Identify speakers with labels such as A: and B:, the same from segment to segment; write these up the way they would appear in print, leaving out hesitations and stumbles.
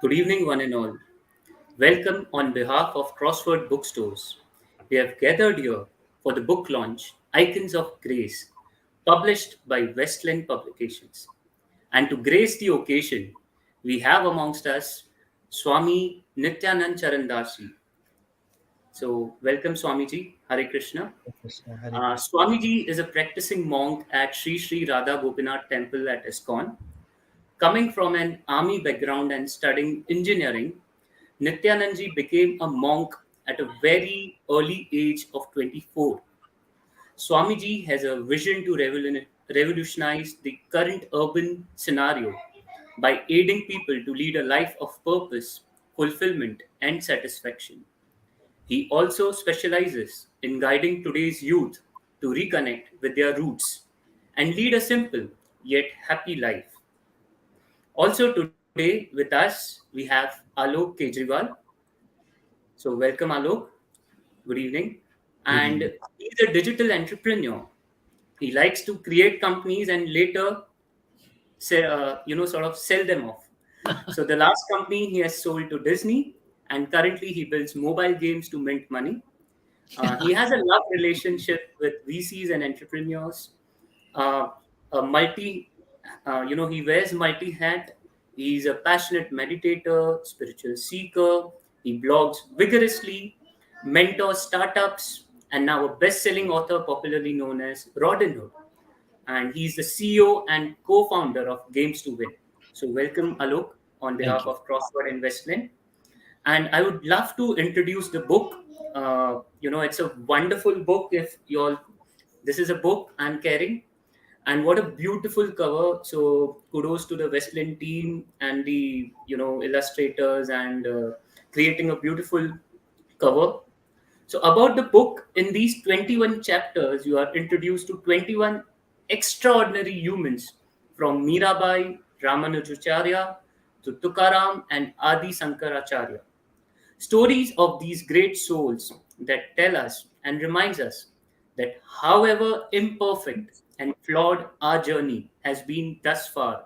A: Good evening, one and all. Welcome on behalf of Crossword Bookstores. We have gathered here for the book launch Icons of Grace, published by Westland Publications. And to grace the occasion, we have amongst us Swami Nityanand Charan. So, welcome Swamiji, Hare Krishna.
B: Krishna, Hare Krishna.
A: Swamiji is a practicing monk at Sri Sri Radha Gopinath Temple at ISKCON. Coming from an army background and studying engineering, Nityanandji became a monk at a very early age of 24. Swamiji has a vision to revolutionize the current urban scenario by aiding people to lead a life of purpose, fulfillment, and satisfaction. He also specializes in guiding today's youth to reconnect with their roots and lead a simple yet happy life. Also, today with us, we have Alok Kejriwal. So, welcome, Alok. Good evening.
B: Good
A: And
B: evening.
A: he's a digital entrepreneur. He likes to create companies and later, sort of sell them off. So, the last company he has sold to Disney, and currently he builds mobile games to mint money. He has a love relationship with VCs and entrepreneurs. Uh, a multi, he wears multi hat. He's a passionate meditator, spiritual seeker. He blogs vigorously, mentors startups, and now a best-selling author popularly known as Rodin Hood. And he's the CEO and co-founder of Games to Win. So welcome, Alok, on behalf
B: Thank you.
A: of Crossword Investment. And I would love to introduce the book. It's a wonderful book. If you all, this is a book I'm carrying, and what a beautiful cover. So kudos to the Westland team and the illustrators and creating a beautiful cover. So about the book, in these 21 chapters, you are introduced to 21 extraordinary humans from Mirabai, Ramanujacharya to Tukaram and Adi Sankaracharya. Stories of these great souls that tell us and reminds us that however imperfect and flawed our journey has been thus far,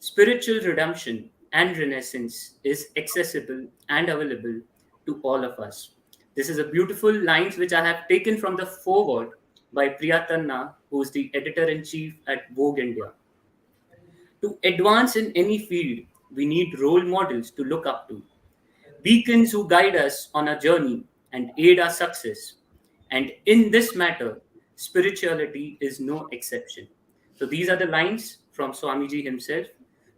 A: spiritual redemption and renaissance is accessible and available to all of us. This is a beautiful lines which I have taken from the foreword by Priyatanna, who is the editor-in-chief at Vogue India. To advance in any field, we need role models to look up to, beacons who guide us on our journey and aid our success. And in this matter, spirituality is no exception. So these are the lines from Swamiji himself.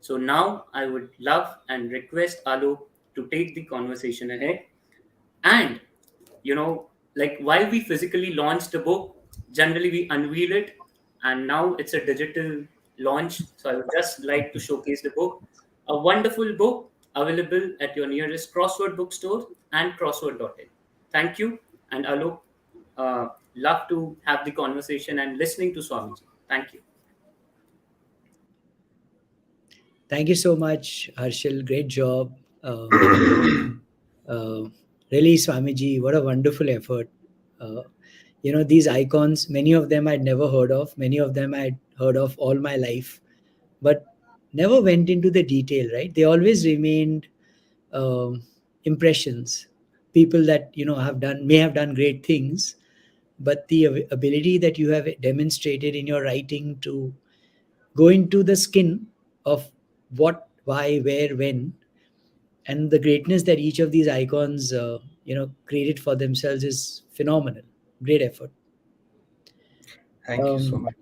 A: So now I would love and request Alok to take the conversation ahead. And, like while we physically launch the book, generally we unveil it, and now it's a digital launch. So I would just like to showcase the book. A wonderful book available at your nearest Crossword bookstore and crossword.in. Thank you. And Alok, love to have the conversation and listening to Swamiji. Thank you.
B: Thank you so much, Harshil. Great job. Uh, really, Swamiji, what a wonderful effort. Uh, these icons, many of them I'd never heard of, many of them I'd heard of all my life, but never went into the detail, right? They always remained um, impressions. People that, may have done great things, but the ability that you have demonstrated in your writing to go into the skin of what, why, where, when, and the greatness that each of these icons created for themselves is phenomenal. Great effort.
C: Thank you so
B: um,
C: much.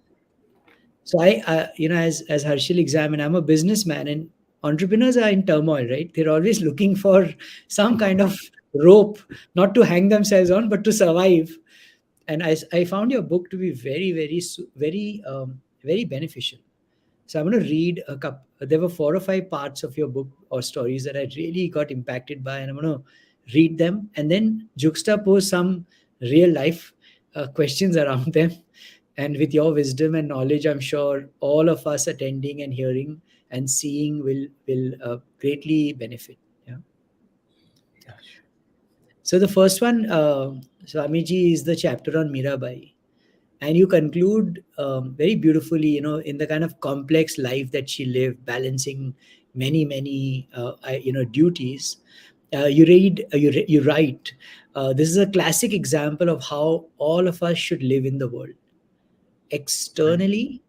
B: so as Harshil examined, I'm a businessman, and entrepreneurs are in turmoil, right? They're always looking for some kind of rope, not to hang themselves on but to survive. And I found your book to be very, very very very beneficial. So I'm going to read a couple. There were 4 or 5 parts of your book or stories that I really got impacted by, and I'm going to read them and then juxtapose some real life questions around them. And with your wisdom and knowledge, I'm sure all of us attending and hearing and seeing will greatly benefit. Yeah.
C: Yeah, sure.
B: So the first one, Swamiji, is the chapter on Mirabai. And you conclude very beautifully, in the kind of complex life that she lived, balancing many duties. You write. This is a classic example of how all of us should live in the world.
C: Right.
B: Externally,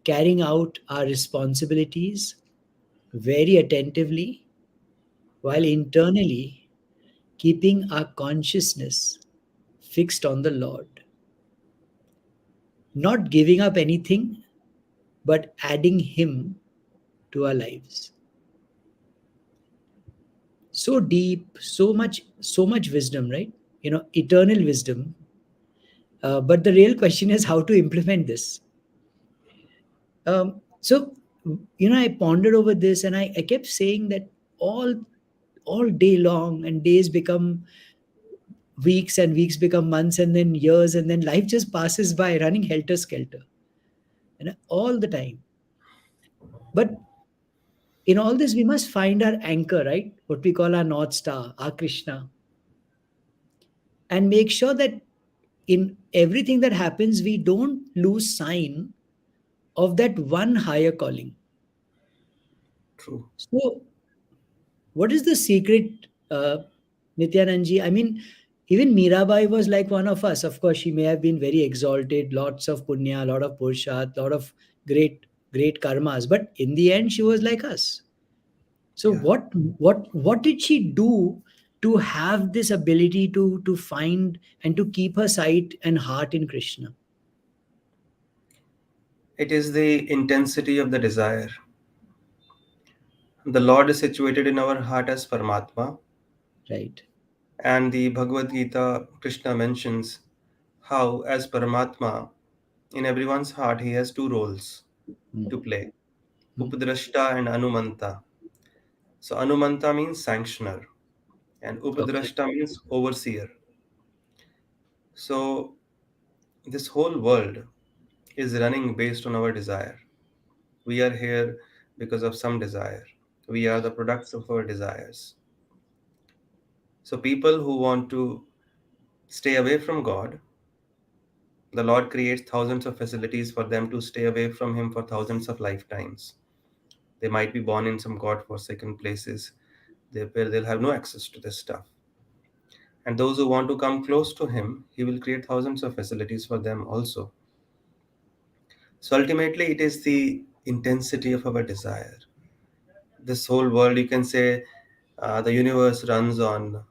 B: carrying out our responsibilities very attentively, while internally keeping our consciousness fixed on the Lord, not giving up anything, but adding Him to our lives. So deep, so much wisdom, right? Eternal wisdom. But the real question is how to implement this. So, I pondered over this, and I kept saying that all day long, and days become weeks, and weeks become months, and then years, and then life just passes by running helter skelter, all the time. But in all this, we must find our anchor, right? What we call our North Star, our Krishna, and make sure that in everything that happens, we don't lose sign of that one higher calling.
C: True.
B: So, what is the secret, Nityanandji? I mean, even Mirabai was like one of us. Of course, she may have been very exalted, lots of punya, lot of purushat, lot of great karmas. But in the end, she was like us. So,
C: Yeah.
B: what did she do to have this ability to find and to keep her sight and heart in Krishna?
C: It is the intensity of the desire. The Lord is situated in our heart as Paramatma,
B: Right.
C: and the Bhagavad Gita, Krishna mentions how, as Paramatma, in everyone's heart, he has two roles
B: Mm.
C: to play:
B: Mm.
C: Upadrashta and Anumanta. So, Anumanta means sanctioner, and
B: Okay.
C: Upadrashta means overseer. So, this whole world is running based on our desire. We are here because of some desire. We are the products of our desires. So, people who want to stay away from God, the Lord creates thousands of facilities for them to stay away from Him for thousands of lifetimes. They might be born in some God forsaken places where they'll have no access to this stuff. And those who want to come close to Him, He will create thousands of facilities for them also. So ultimately, it is the intensity of our desire. This whole world, you can say, the universe runs on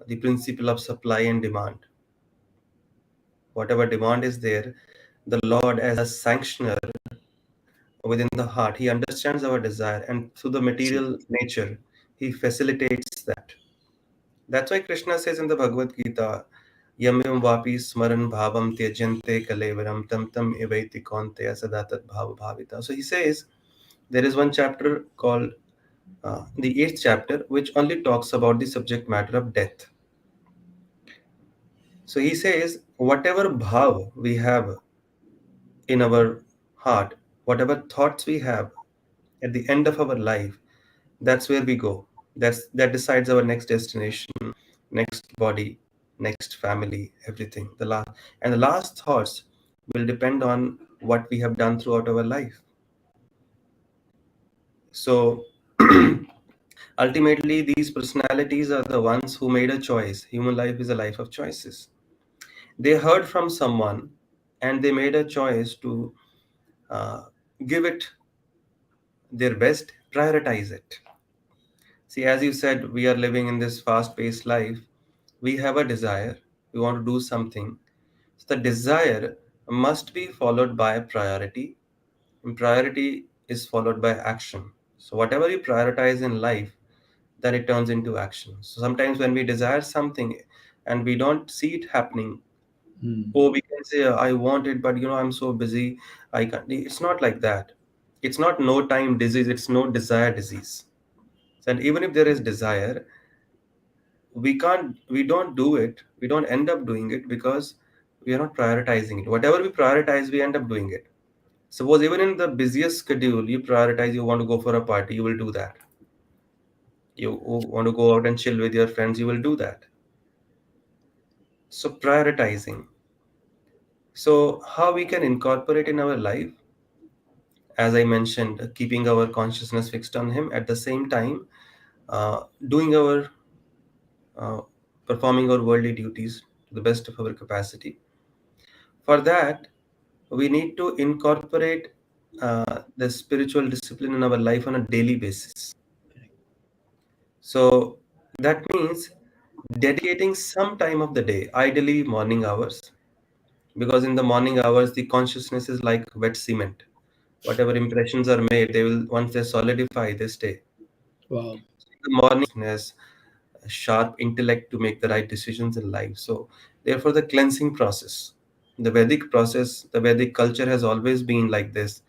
C: the principle of supply and demand. Whatever demand is there, the Lord, as a sanctioner within the heart, He understands our desire, and through the material nature, He facilitates that. That's why Krishna says in the Bhagavad Gita, Yam yam vapi smaran bhavam tyajante kalevaram tam tam evaiti kaunteya sadatat bhava bhavita. So he says there is one chapter called the eighth chapter, which only talks about the subject matter of death. So he says, whatever bhav we have in our heart, whatever thoughts we have at the end of our life, that's where we go. That decides our next destination, next body, next family, everything. The last thoughts will depend on what we have done throughout our life. So ultimately, these personalities are the ones who made a choice. Human life is a life of choices. They heard from someone and they made a choice to uh, give it their best, prioritize it. See, as you said, we are living in this fast paced life. We have a desire, we want to do something. So, the desire must be followed by priority, and priority is followed by action. So, whatever you prioritize in life, then it turns into action. So sometimes when we desire something and we don't see it happening,
B: Mm.
C: or we can say, I want it, but I'm so busy, I can't. It's not like that. It's not no time disease, it's no desire disease. And even if there is desire, we don't do it, we don't end up doing it because we are not prioritizing it. Whatever we prioritize, we end up doing it. Suppose even in the busiest schedule, you prioritize, you want to go for a party, you will do that. You want to go out and chill with your friends, you will do that. So prioritizing. So how we can incorporate in our life? as I mentioned, keeping our consciousness fixed on Him, at the same time, doing our uh, performing our worldly duties to the best of our capacity. For that, we need to incorporate the spiritual discipline in our life on a daily basis. So that means dedicating some time of the day, ideally morning hours, because in the morning hours the consciousness is like wet cement. Whatever impressions are made, they will, once they solidify, they stay.
B: Wow.
C: The morning has a sharp intellect to make the right decisions in life. So therefore the cleansing process, the Vedic process, the Vedic culture has always been like this.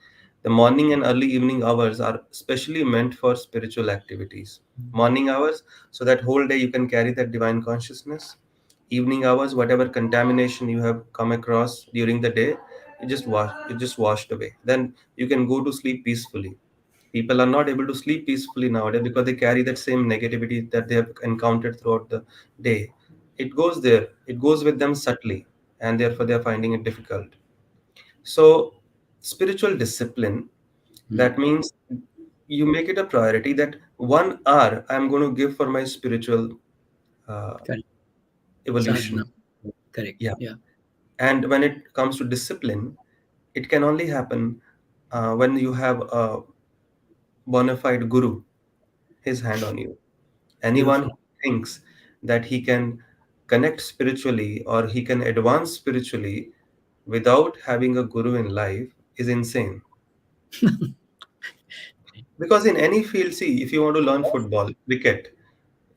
C: The morning and early evening hours are specially meant for spiritual activities. Morning hours, so that whole day you can carry that divine consciousness. Evening hours, whatever contamination you have come across during the day, it just washed away. Then you can go to sleep peacefully. People are not able to sleep peacefully nowadays because they carry that same negativity that they have encountered throughout the day. It goes there, it goes with them subtly, and therefore they are finding it difficult. So, spiritual discipline,
B: Mm.
C: that means you make it a priority that 1 hour I'm going to give for my spiritual uh,
B: Correct. Sadhana.
C: evolution.
B: Correct.
C: Yeah.
B: Yeah.
C: And when it comes to discipline, it can only happen when you have a bona fide guru, his hand on you. Anyone
B: Beautiful.
C: who thinks that he can connect spiritually or he can advance spiritually without having a guru in life is insane. Because in any field, see, if you want to learn football, cricket,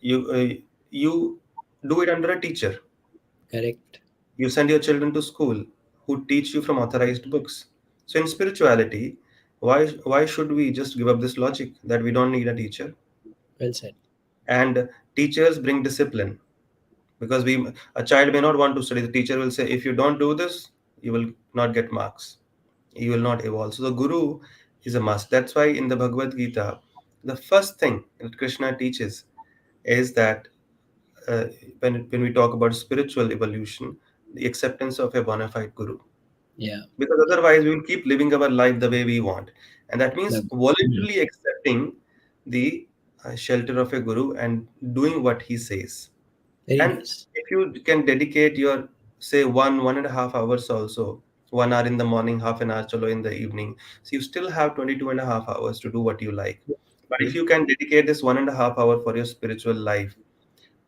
C: you do it under a teacher.
B: Correct.
C: You send your children to school who teach you from authorized books. So in spirituality, why should we just give up this logic that we don't need a teacher?
B: Well said.
C: And teachers bring discipline, because we a child may not want to study. The teacher will say, if you don't do this, you will not get marks, you will not evolve. So the guru is a must. That's why in the Bhagavad Gita, the first thing that Krishna teaches is that uh, when we talk about spiritual evolution, the acceptance of a bona fide guru,
B: Yeah.
C: because otherwise we will keep living our life the way we want. And that means
B: Love. Mm.
C: voluntarily accepting the shelter of a guru and doing what he says.
B: Very
C: And
B: nice.
C: if you can dedicate your, say, 1.5 hours also, 1 hour in the morning, half an hour chalo in the evening, so you still have 22.5 hours to do what you like. But if
B: Good.
C: you can dedicate this 1.5 hour for your spiritual life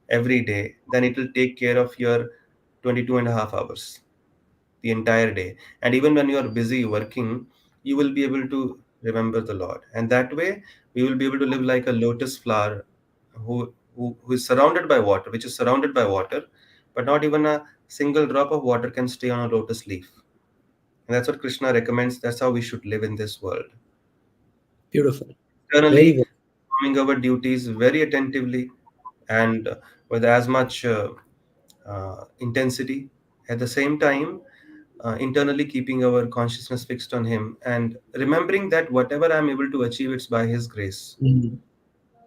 C: every day, then it will take care of your 22.5 hours the entire day. And even when you are busy working, you will be able to remember the Lord. And that way, we will be able to live like a lotus flower who is surrounded by water, which is surrounded by water, but not even a single drop of water can stay on a lotus leaf. And that's what Krishna recommends. That's how we should live in this world.
B: Beautiful. Very,
C: Eternally
B: very.
C: performing our duties very attentively and with as much intensity. At the same time, internally keeping our consciousness fixed on Him and remembering that whatever I'm able to achieve, it's by His grace.
B: Mm.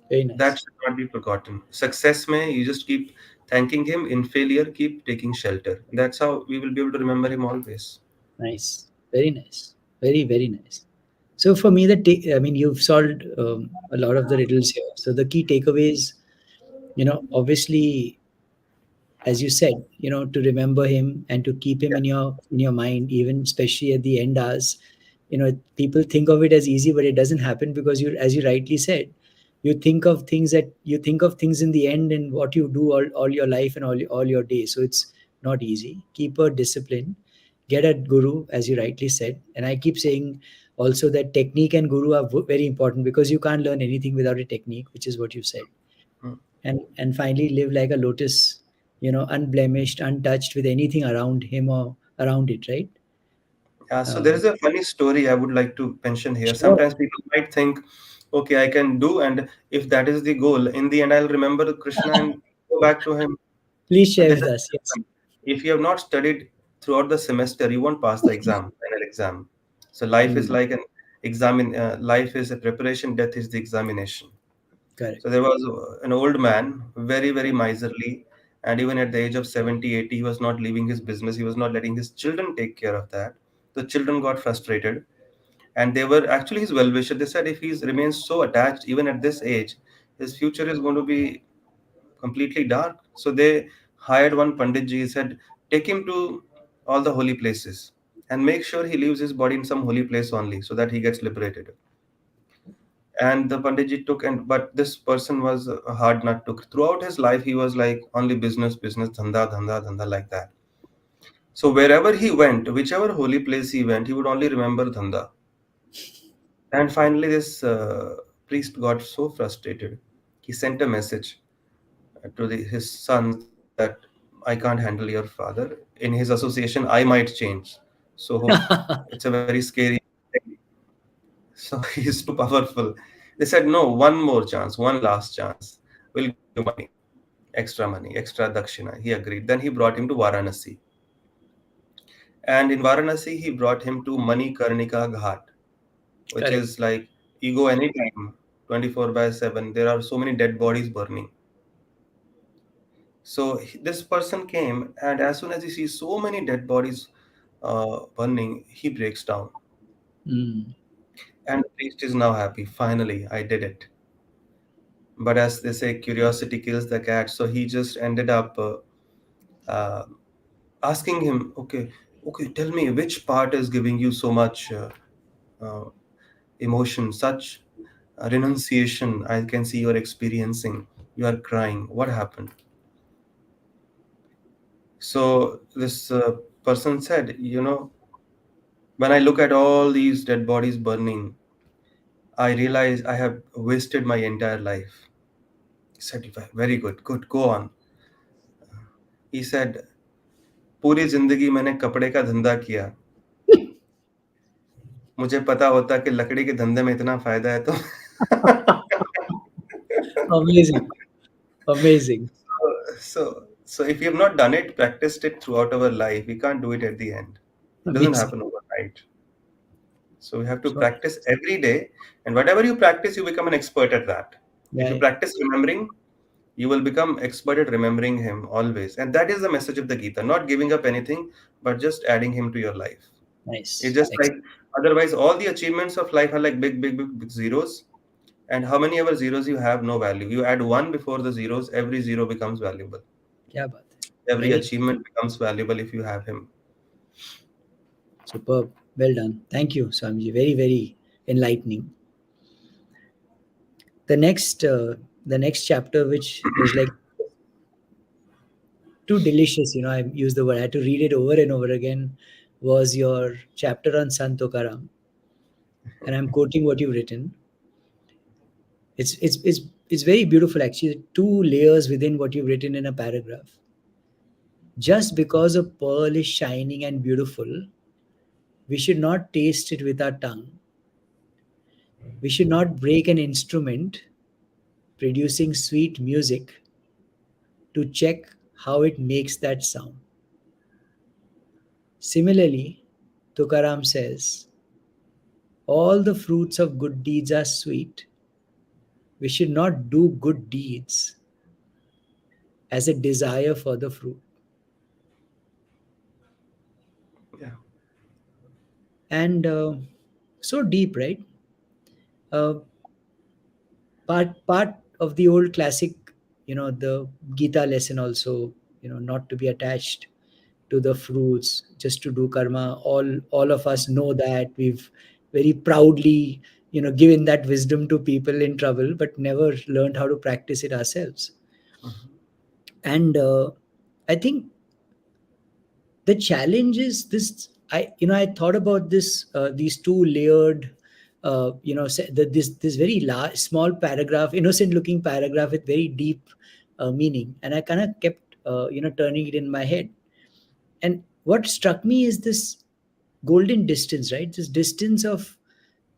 B: Very
C: That
B: nice.
C: should not be forgotten. Success may, you just keep thanking Him. In failure, keep taking shelter. That's how we will be able to remember Him always.
B: Nice. Very nice. Very, very nice. So for me, I mean, you've solved a lot of the riddles here. So the key takeaways, obviously, as you said, to remember him and to keep him
C: Yeah.
B: in your mind, even especially at the end hours. People think of it as easy, but it doesn't happen because you, as you rightly said, you think of things in the end and what you do all your life and all your days. So it's not easy. Keep a discipline, get a guru, as you rightly said. And I keep saying also that technique and guru are very important, because you can't learn anything without a technique, which is what you said.
C: Mm.
B: And finally live like a lotus, unblemished, untouched with anything around him or around it, right?
C: Yeah, so there
B: um,
C: is a funny story I would like to mention here.
B: sure.
C: Sometimes people might think, okay, I can do, and if that is the goal, in the end, I'll remember Krishna and go back to Him.
B: Please
C: But
B: share
C: that
B: with us.
C: doesn't
B: Yes.
C: happen. If you have not studied throughout the semester, you won't pass the exam, final exam. So life is
B: Hmm.
C: like an life is a preparation, death is the examination.
B: Correct.
C: So there was an old man, very, very miserly, and even at the age of 70, 80, he was not leaving his business. He was not letting his children take care of that. The children got frustrated, And they were actually his well wisher. They said if he remains so attached even at this age, his future is going to be completely dark. So they hired one Panditji. He said, take him to all the holy places and make sure he leaves his body in some holy place only so that he gets liberated. And the Panditji took, and but this person was a hard nut to. Throughout his life, he was like only business, business, dhanda, dhanda, dhanda, like that. So wherever he went, whichever holy place he went, he would only remember dhanda. And finally, this priest got so frustrated. He sent a message to his sons that I can't handle your father. In his association, I might change. So it's a very scary thing. So he's too powerful. They said, no, one more chance, one last chance. We'll give you money, extra dakshina. He agreed. Then he brought him to Varanasi. And in Varanasi, he brought him to Manikarnika Ghat, which
B: Correct.
C: is like you go anytime, 24 by 7. There are so many dead bodies burning. So this person came, and as soon as he sees so many dead bodies burning, he breaks down.
B: Mm.
C: And the priest is now happy. Finally, I did it. But as they say, curiosity kills the cat. So he just ended up uh, asking him, okay, tell me which part is giving you so much uh, emotion, such renunciation. I can see you're experiencing. You are crying. What happened? So this person said, when I look at all these dead bodies burning, I realize I have wasted my entire life. He said, very good, good, go on. He said, पूरी जिंदगी मैंने कपड़े का धंधा किया. मुझे पता होता कि लकड़ी के धंधे में इतना फायदा है तो
B: Amazing. Amazing.
C: so if we have not done it, practiced it throughout our life, we can't do it at the end. It doesn't
B: Amazing.
C: happen overnight. So we have to
B: So,
C: practice every day, and whatever you practice, you become an expert at that. If you
B: yeah,
C: practice remembering, you will become expert at remembering him always. And that is the message of the Gita, not giving up anything, but just adding him to your life. It's
B: nice.
C: just like,
B: Excellent.
C: otherwise, all the achievements of life are like big, big, big, big zeros. And how many ever zeros you have, no value. You add one before the zeros, every zero becomes valuable.
B: क्या बात है.
C: Every
B: Very
C: achievement becomes valuable if you have him.
B: superb. Well done. Thank you, Swamiji. Very, very enlightening. The next chapter, which was like too delicious, I used the word. I had to read it over and over again. Was your chapter on Sant Tukaram, and I'm quoting what you've written. It's very beautiful actually. Two layers within what you've written in a paragraph. Just because a pearl is shining and beautiful, we should not taste it with our tongue. We should not break an instrument producing sweet music to check how it makes that sound. Similarly, Tukaram says, all the fruits of good deeds are sweet. We should not do good deeds as a desire for the fruit.
C: Yeah.
B: And so deep, right? Uh, part of the old classic, the Gita lesson also, not to be attached to the fruits, just to do karma. All of us know that. We've very proudly, given that wisdom to people in trouble, but never learned how to practice it ourselves.
C: Mhm.
B: And I think the challenge is this. I thought about this, these two layered, this very large small paragraph, innocent looking paragraph with very deep meaning, and I kind of kept turning it in my head. And what struck me is this golden distance, right? This distance of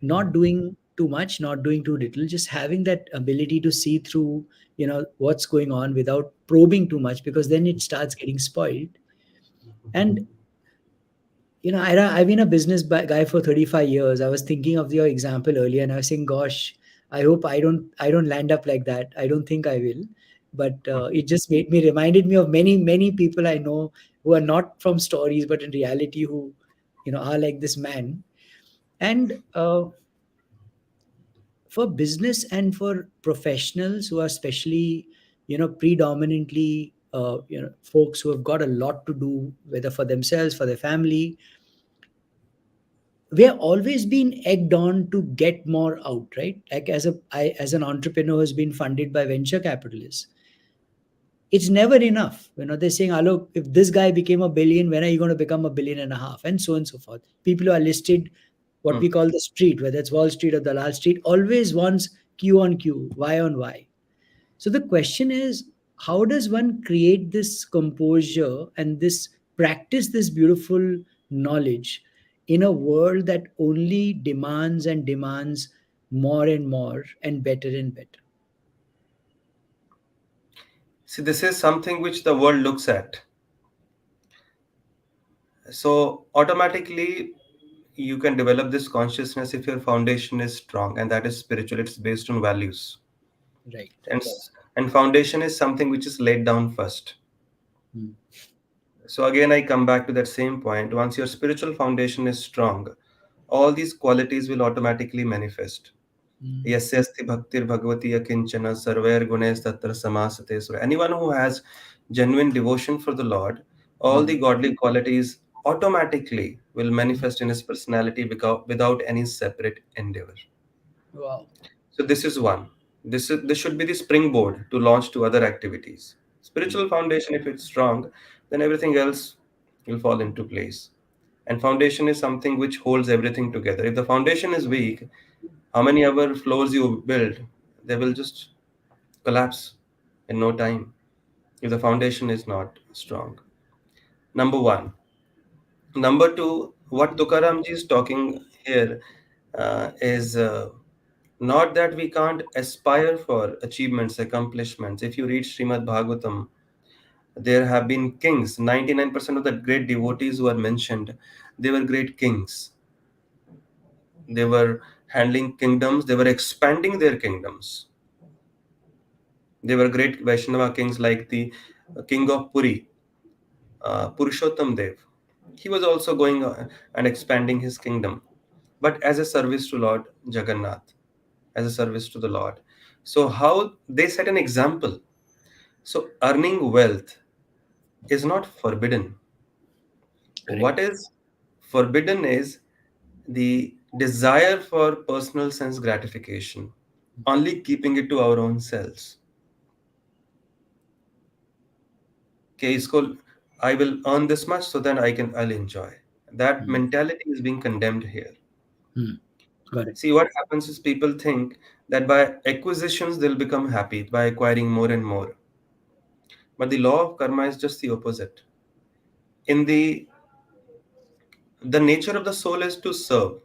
B: not doing too much, not doing too little, just having that ability to see through, what's going on without probing too much, because then it starts getting spoiled. And I've been a business guy for 35 years. I was thinking of your example earlier, and I was saying, "Gosh, I hope I don't land up like that. I don't think I will." But it just reminded me of many, many people I know who are not from stories, but in reality, who, are like this man. And for business and for professionals who are especially, predominantly, folks who have got a lot to do, whether for themselves, for their family, we are always being egged on to get more out, right? Like as an entrepreneur who's been funded by venture capitalists, it's never enough. They're saying, "Ah, look, if this guy became a billion, when are you going to become a billion and a half?" And so on and so forth. People who are listed, what
C: Hmm.
B: we call the street, whether it's Wall Street or Dalal Street, always wants Q on Q, Y on Y. So the question is, how does one create this composure and this practice this beautiful knowledge in a world that only demands and demands more and more and better and better?
C: See, this is something which the world looks at. So automatically, you can develop this consciousness if your foundation is strong, and that is spiritual. It's based on values,
B: Right.
C: and foundation is something which is laid down first.
B: Mm.
C: So again, I come back to that same point. Once your spiritual foundation is strong, all these qualities will automatically manifest.
B: Mm.
C: Yasyasti bhaktir bhagavati akinchana sarvair gunes tatra samasate. So anyone who has genuine devotion for the Lord, all
B: Mm.
C: the godly qualities automatically will manifest in his personality without any separate endeavor.
B: Wow.
C: So this is one. This should be the springboard to launch to other activities.
B: Mm.
C: Spiritual foundation, if it's strong, then everything else will fall into place. And foundation is something which holds everything together. If the foundation is weak, how many ever floors you build, they will just collapse in no time if the foundation is not strong. Number one. Number two, what Tukaramji is talking here is not that we can't aspire for achievements, accomplishments. If you read Srimad Bhagavatam, there have been kings. 99% of the great devotees who are mentioned, they were great kings. They were handling kingdoms, they were expanding their kingdoms. They were great Vaishnava kings like the king of Puri, Purushottam Dev. He was also going and expanding his kingdom, but as a service to Lord Jagannath, as a service to the Lord. So, how they set an example. So, earning wealth is not forbidden. What
B: Correct.
C: is forbidden is the desire for personal sense gratification, only keeping it to our own selves. Okay, it's called, I will earn this much so then I'll enjoy. That
B: Mm.
C: mentality is being condemned here.
B: Mm. Got it.
C: See, what happens is people think that by acquisitions they'll become happy by acquiring more and more. But the law of karma is just the opposite. In the nature of the soul is to serve.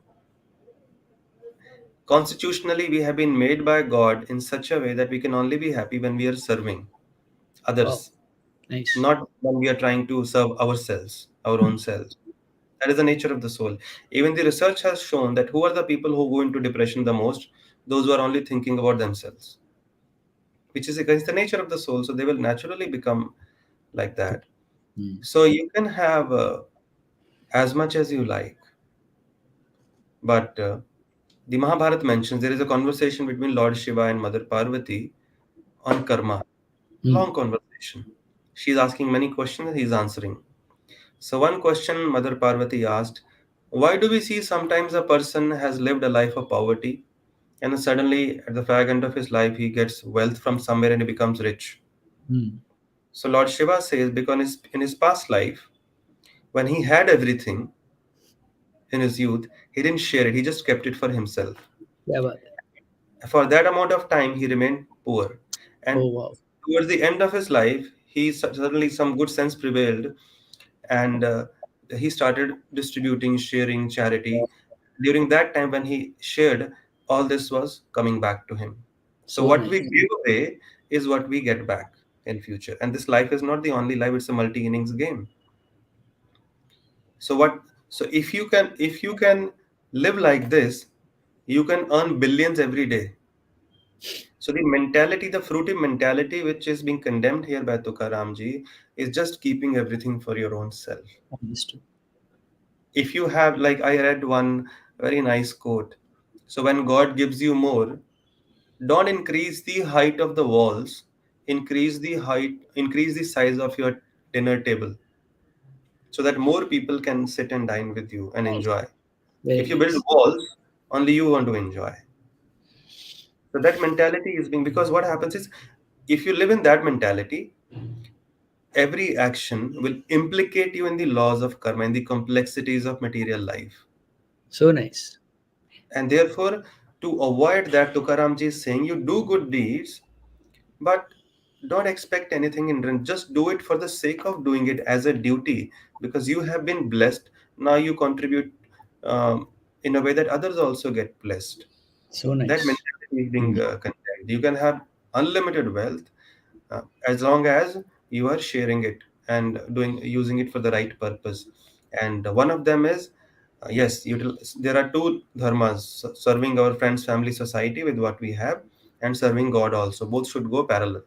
C: Constitutionally, we have been made by God in such a way that we can only be happy when we are serving
B: Wow.
C: others,
B: Nice.
C: not when we are trying to serve ourselves, our own selves. That is the nature of the soul. Even the research has shown that who are the people who go into depression the most? Those who are only thinking about themselves, which is against the nature of the soul. So they will naturally become like that.
B: Mm.
C: So you can have as much as you like, but the Mahabharata mentions there is a conversation between Lord Shiva and Mother Parvati on karma.
B: Mm.
C: Long conversation. She's asking many questions and he's answering. So one question Mother Parvati asked, why do we see sometimes a person has lived a life of poverty and then suddenly at the fag end of his life he gets wealth from somewhere and he becomes rich?
B: Mm.
C: So Lord Shiva says because in his past life, when he had everything in his youth, he didn't share it, he just kept it for himself.
B: क्या बात है?
C: For that amount of time, he remained poor.
B: Oh,
C: And
B: wow.
C: towards the end of his life, suddenly some good sense prevailed and he started distributing, sharing, charity. During that time, when he shared, all this was coming back to him. So
B: So
C: what we
B: nice.
C: give away is what we get back in future. And this life is not the only life; it's a multi-innings game. So what? So if you can live like this, you can earn billions every day. So the mentality, the fruity mentality, which is being condemned here by Tukaramji, is just keeping everything for your own self.
B: Understood.
C: If you have, like I read one Very nice quote. So when God gives you more, don't increase the height of the walls, increase the size of your dinner table so that more people can sit and dine with you and
B: Nice.
C: enjoy.
B: Very
C: If you build
B: nice.
C: walls, only you want to enjoy. So that mentality is being, because what happens is, if you live in that mentality, every action will implicate you in the laws of karma and the complexities of material life.
B: So nice.
C: And therefore, to avoid that, Tukaramji is saying you do good deeds, but don't expect anything in return. Just do it for the sake of doing it as a duty, because you have been blessed. Now you contribute in a way that others also get blessed.
B: So
C: That
B: nice.
C: mentality is being contained. You can have unlimited wealth as long as you are sharing it and doing using it for the right purpose. And one of them is yes, there are two dharmas: serving our friends, family, society with what we have, and serving God also. Both should go parallel.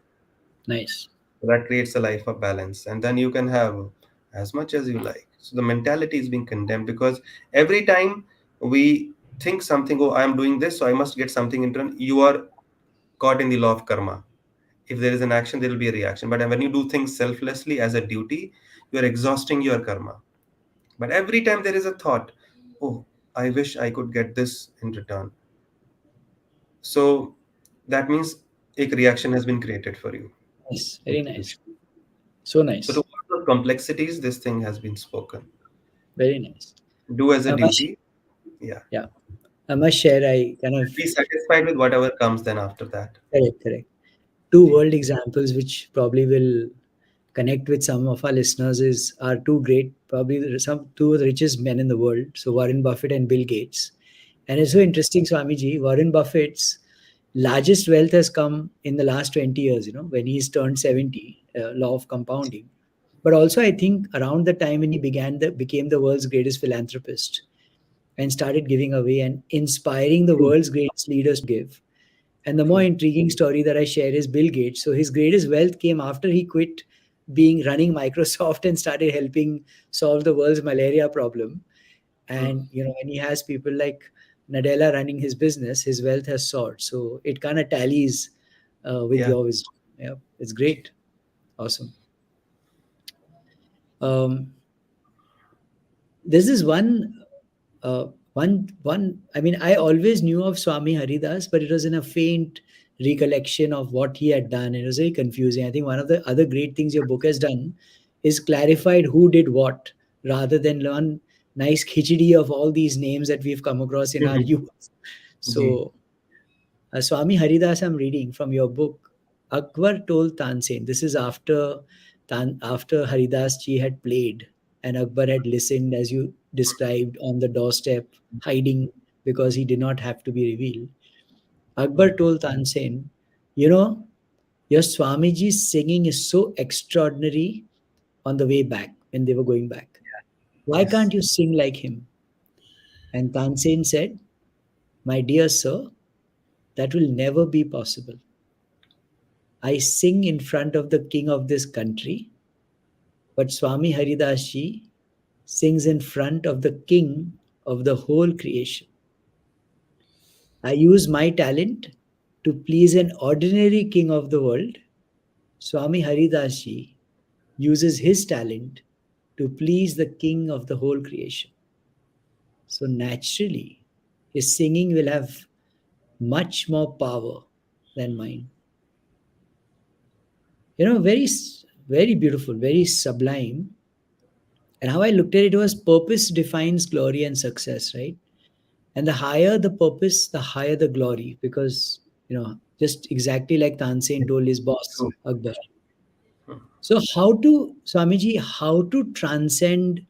B: Nice.
C: So that creates a life of balance, and then you can have as much as you like. So the mentality is being condemned, because every time we think something, oh, I am doing this, so I must get something in return, you are caught in the law of karma. If there is an action, there will be a reaction. But when you do things selflessly as a duty, you are exhausting your karma. But every time there is a thought, oh, I wish I could get this in return. So that means a reaction has been created for you.
B: Nice. Very nice. So
C: So to
B: nice.
C: all the complexities, this thing has been spoken.
B: Very nice.
C: Do as a
B: I must,
C: duty. Yeah.
B: yeah, I must share. I kind of
C: Be satisfied with whatever comes then after that.
B: correct, correct. Two
C: Yeah.
B: world examples which probably will connect with some of our listeners is are two great, probably some two of the richest men in the world. So Warren Buffett and Bill Gates. And it's so interesting, Swamiji. Warren Buffett's largest wealth has come in the last 20 years. When he's turned 70, law of compounding. But also, I think around the time when he became the world's greatest philanthropist and started giving away and inspiring the
C: True.
B: world's greatest leaders to give. And the more
C: True.
B: intriguing story that I share is Bill Gates. So his greatest wealth came after he quit being running Microsoft and started helping solve the world's malaria problem.
C: Hmm.
B: And when he has people like Nadella running his business, his wealth has soared. So it kind of tallies with
C: Yeah.
B: your wisdom. Yeah, it's great, awesome. Um, there's this one. I mean, I always knew of Swami Haridas, but it was in a faint recollection of what he had done. It was very confusing. I think one of the other great things your book has done is clarified who did what, rather than one nice khichdi of all these names that we've come across in our
C: Mhm.
B: youth.
C: Ji.
B: So Swami Haridas, I'm reading from your book. Akbar told Tansen. This is after Haridas ji had played and Akbar had listened, as you described, on the doorstep, hiding because he did not have to be revealed. Akbar
C: Hmm.
B: told Tansen, you know, your Swamiji's singing is so extraordinary on the way back when they were going back. Why
C: Yes.
B: can't you sing like him? And Tansen said, my dear sir, that will never be possible. I sing in front of the king of this country, but Swami Haridas ji sings in front of the king of the whole creation. I use my talent to please an ordinary king of the world. Swami Haridas ji uses his talent to please the king of the whole creation. So naturally, his singing will have much more power than mine. Very beautiful, very sublime. And how I looked at it was purpose defines glory and success, right? And the higher the purpose, the higher the glory, because just exactly like Tansen told his boss
C: True.
B: Akbar.
C: Hmm.
B: So how to transcend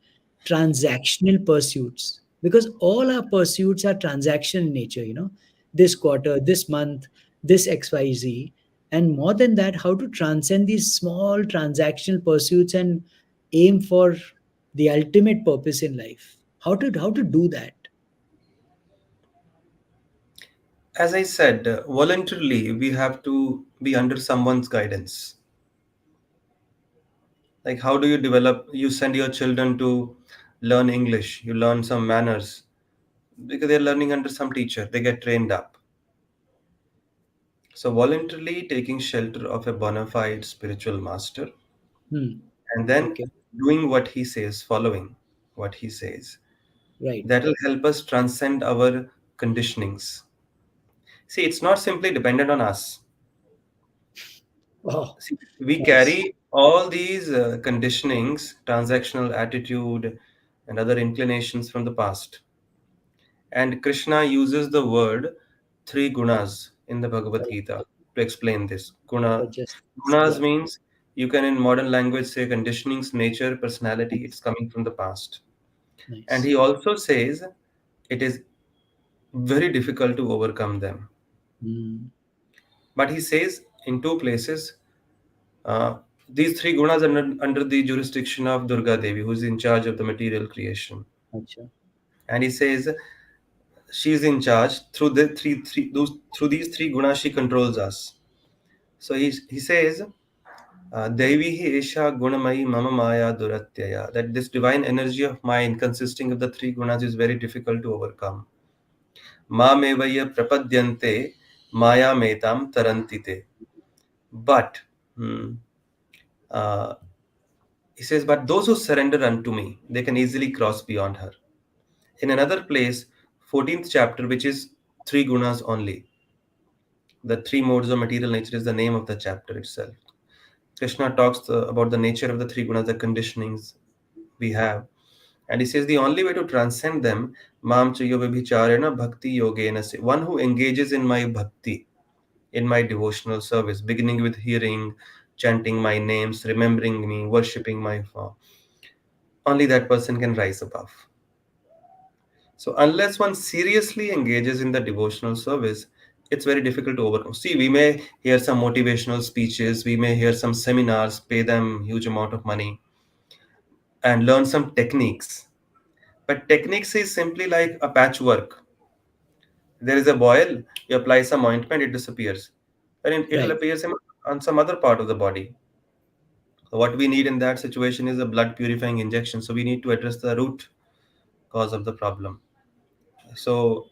B: transactional pursuits? Because all our pursuits are transactional in nature, this quarter, this month, this XYZ. And more than that, how to transcend these small transactional pursuits and aim for the ultimate purpose in life. How to do that?
C: As I said, voluntarily, we have to be under someone's guidance. Like, how do you develop? You send your children to learn English, you learn some manners. because they're learning under some teacher. They get trained up. So voluntarily taking shelter of a bona fide spiritual master,
B: Hmm.
C: and then
B: Okay.
C: doing what he says, following what he says.
B: Right.
C: That will help us transcend our conditionings. See, it's not simply dependent on us.
B: Oh,
C: See, we
B: nice.
C: carry all these conditionings, transactional attitude, and other inclinations from the past. And Krishna uses the word three gunas in the Bhagavad
B: Correct.
C: Gita to explain this.
B: For
C: Guna,
B: just,
C: gunas
B: yeah,
C: means you can in modern language say conditionings, nature, personality. It's coming from the past. And
B: nice.
C: he also says it is very difficult to overcome them.
B: Hmm.
C: But he says in two places, uh, these three gunas are under the jurisdiction of Durga Devi, who is in charge of the material creation.
B: Acha.
C: And he says she is in charge through the those through these three gunas. She controls us. So he says, Devi hi esha gunamayi mama maya duratyaya. That this divine energy of mind, consisting of the three gunas, is very difficult to overcome. Mamevaya prapadyante maya metam tarantite. But hmm, uh, he says, but those who surrender unto me, they can easily cross beyond her. In another place, 14th chapter, which is three gunas only, the three modes of material nature is the name of the chapter itself. Krishna talks about the nature of the three gunas, the conditionings we have. And he says the only way to transcend them, mam chayo vibhicharena bhakti yogena se, one who engages in my bhakti, in my devotional service, beginning with hearing, chanting my names, remembering me, worshipping my form. Only that person can rise above. So unless one seriously engages in the devotional service, it's very difficult to overcome. See, we may hear some motivational speeches, we may hear some seminars, pay them huge amount of money, and learn some techniques. But techniques is simply like a patchwork. There is a boil, you apply some ointment, it disappears. And it will
B: Right.
C: appear on some other part of the body. So what we need in that situation is a blood purifying injection. So we need to address the root cause of the problem. So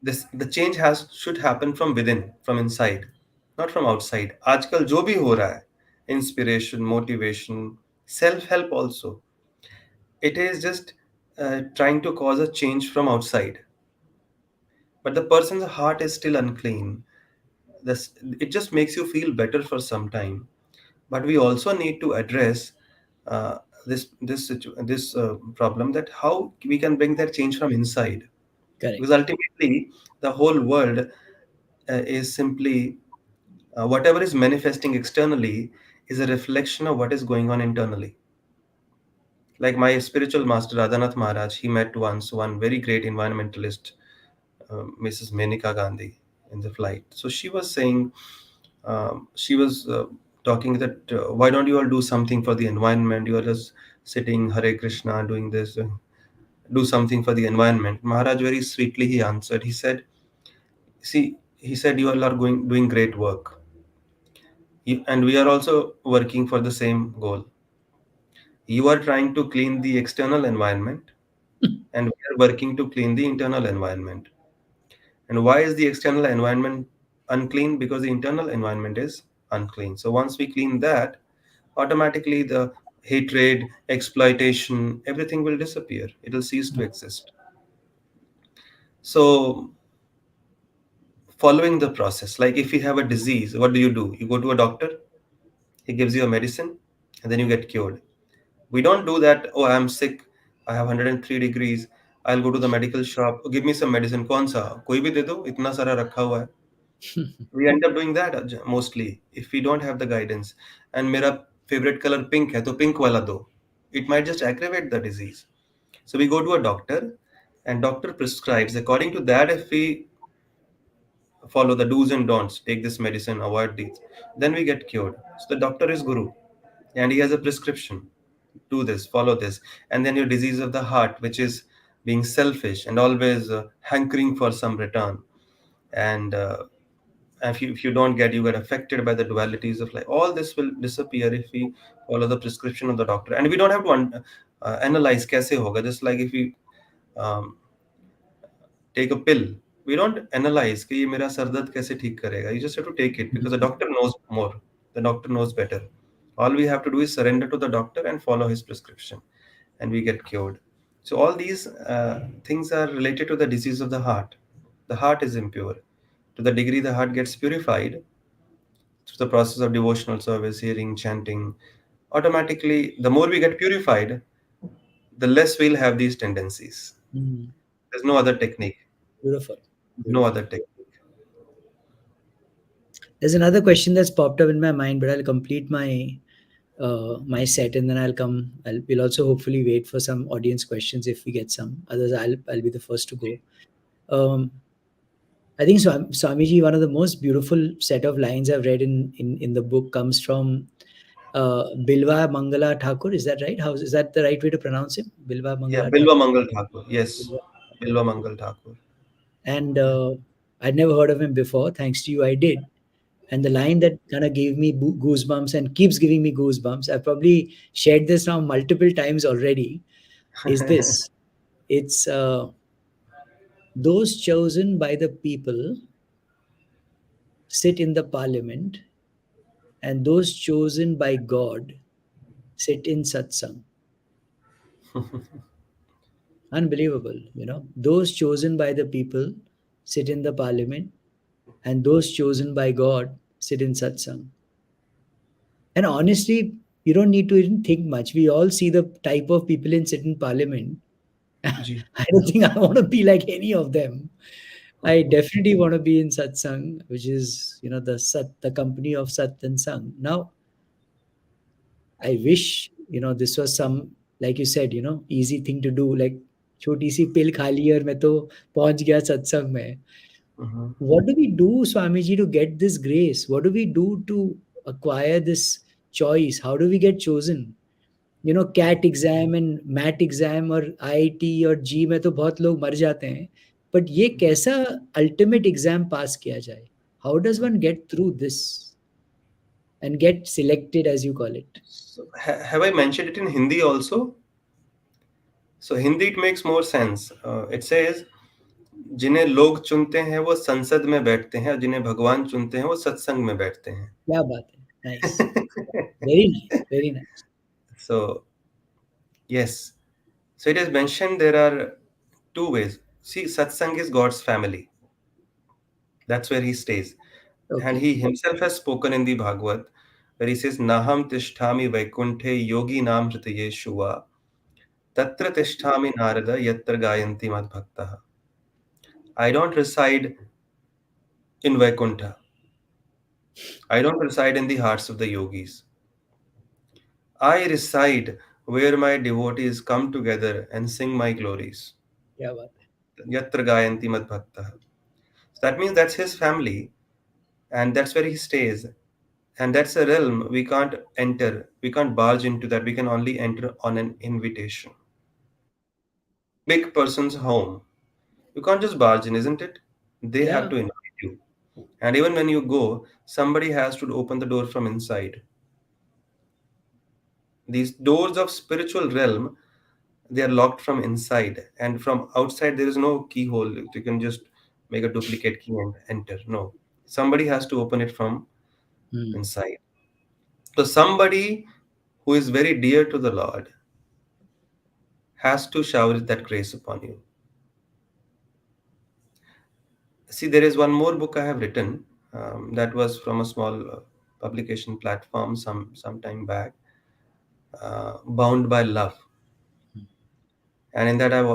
C: this the change has should happen from within, from inside, not from outside. आजकल जो भी हो रहा है, inspiration, motivation, self help also, it is just trying to cause a change from outside, but the person's heart is still unclean. This it just makes you feel better for some time, but we also need to address uh, this problem, that how we can bring that change from inside, because
B: Correct.
C: ultimately the whole world is simply whatever is manifesting externally is a reflection of what is going on internally. Like my spiritual master Radhanath Maharaj, he met once one very great environmentalist, Mrs. Menika Gandhi, in the flight. So she was saying, she was talking that why don't you all do something for the environment? You are just sitting Hare Krishna doing this. Do something for the environment. Maharaj very sweetly he answered. He said, "See, he said you all are going doing great work, and we are also working for the same goal. You are trying to clean the external environment, and we are working to clean the internal environment. And why is the external environment unclean? Because the internal environment is unclean. So once we clean that, automatically the hatred, exploitation, everything will disappear. It will cease to exist. So following the process, like if you have a disease, what do? You go to a doctor, he gives you a medicine, and then you get cured. We don't do that. Oh, I'm sick. I have 103 degrees. I'll go to the medical shop. "Oh, give me some medicine. कौन सा? कोई भी दे दो. इतना सारा रखा हुआ है." We end up doing that mostly if we don't have the guidance. And मेरा favorite color pink है, तो pink वाला दो. It might just aggravate the disease. So we go to a doctor, and doctor prescribes according to that. If we follow the do's and don'ts, take this medicine, avoid these, then we get cured. So the doctor is guru, and he has a prescription. Do this, follow this. And then your disease of the heart, which is being selfish and always hankering for some return, and if you don't get, you get affected by the dualities of life. All this will disappear if we follow the prescription of the doctor, and we don't have to analyze kaise hoga. Just like if we um, take a pill. We don't analyze कि ये मेरा sir दर्द कैसे ठीक करेगा. You just have to take it because the doctor knows more. The doctor knows better. All we have to do is surrender to the doctor and follow his prescription, and we get cured. So all these things are related to the disease of the heart. The heart is impure. To the degree the heart gets purified through the process of devotional service, hearing, chanting, automatically, the more we get purified, the less we'll have these tendencies.
B: Mm.
C: There's no other technique.
B: Beautiful.
C: No
B: Beautiful.
C: other technique.
B: There's another question that's popped up in my mind, but I'll complete my set and then I'll come. We'll also hopefully wait for some audience questions if we get some. Others, I'll be the first to go. Um, I think Swamiji, one of the most beautiful set of lines I've read in the book comes from Bilva Mangala Thakur. Is that right? How is that the right way to pronounce him? Bilva
C: Yeah,
B: Mangala
C: Bilwa
B: Thakur.
C: Mangal Thakur. Yes,
B: Bilva.
C: Bilwa Mangal Thakur.
B: And I'd never heard of him before. Thanks to you, I did. And the line that kind of gave me goosebumps and keeps giving me goosebumps, I've probably shared this now multiple times already, is this. It's those chosen by the people sit in the parliament, and those chosen by God sit in satsang. Unbelievable, you know. Those chosen by the people sit in the parliament, and those chosen by God sit in satsang. And honestly, you don't need to even think much. We all see the type of people in sit in parliament.
C: Ji.
B: I don't think I want to be like any of them. I definitely want to be in satsang, which is, you know, the company of Sat and Sang. Now, I wish, you know, this was some, like you said, you know, easy thing to do. Like, छोटी सी पिल खा ली और मैं तो पहुंच गया सत्संग में.
C: Mhm.
B: What do we do, Swamiji, to get this grace? What do we do to acquire this choice? How do we get chosen? You know, CAT exam and MAT exam और IIT और G में तो बहुत लोग मर जाते हैं. But ये कैसा ultimate exam pass किया जाए? How does one get through this and get selected, as you call it?
C: So, have I mentioned it in Hindi also? So Hindi it makes more sense. It says जिन्हें लोग चुनते हैं वो संसद में बैठते हैं और जिन्हें भगवान चुनते हैं वो सत्संग में बैठते
B: क्या बात है? Nice.
C: हैं.
B: Very nice. Very nice.
C: So yes, so it is mentioned there are two ways. See, satsang is God's family. That's where he stays. And
B: Okay.
C: he himself has spoken in the Bhagavad where he says, Naham tishtami vaikunthe yogi nam hritayeshuva tatra tishtami narada yatra gayanti madbhaktaha. I don't reside in Vaikuntha. I don't reside in the hearts of the yogis. I reside where my devotees come together and sing my glories.
B: क्या बात है?
C: Yatra gayanti madbhaktaha. So that means that's his family and that's where he stays. And that's a realm we can't enter, we can't barge into that, we can only enter on an invitation. Any big person's home, you can't just barge in, isn't it? They have
B: Yeah.
C: to invite you. And even when you go, somebody has to open the door from inside. These doors of spiritual realm, they are locked from inside, and from outside there is no keyhole. You can just make a duplicate key and enter. No, somebody has to open it from
B: Hmm.
C: inside. So somebody who is very dear to the Lord has to shower that grace upon you. See, there is one more book I have written that was from a small publication platform some time back, Bound by Love. And in that I've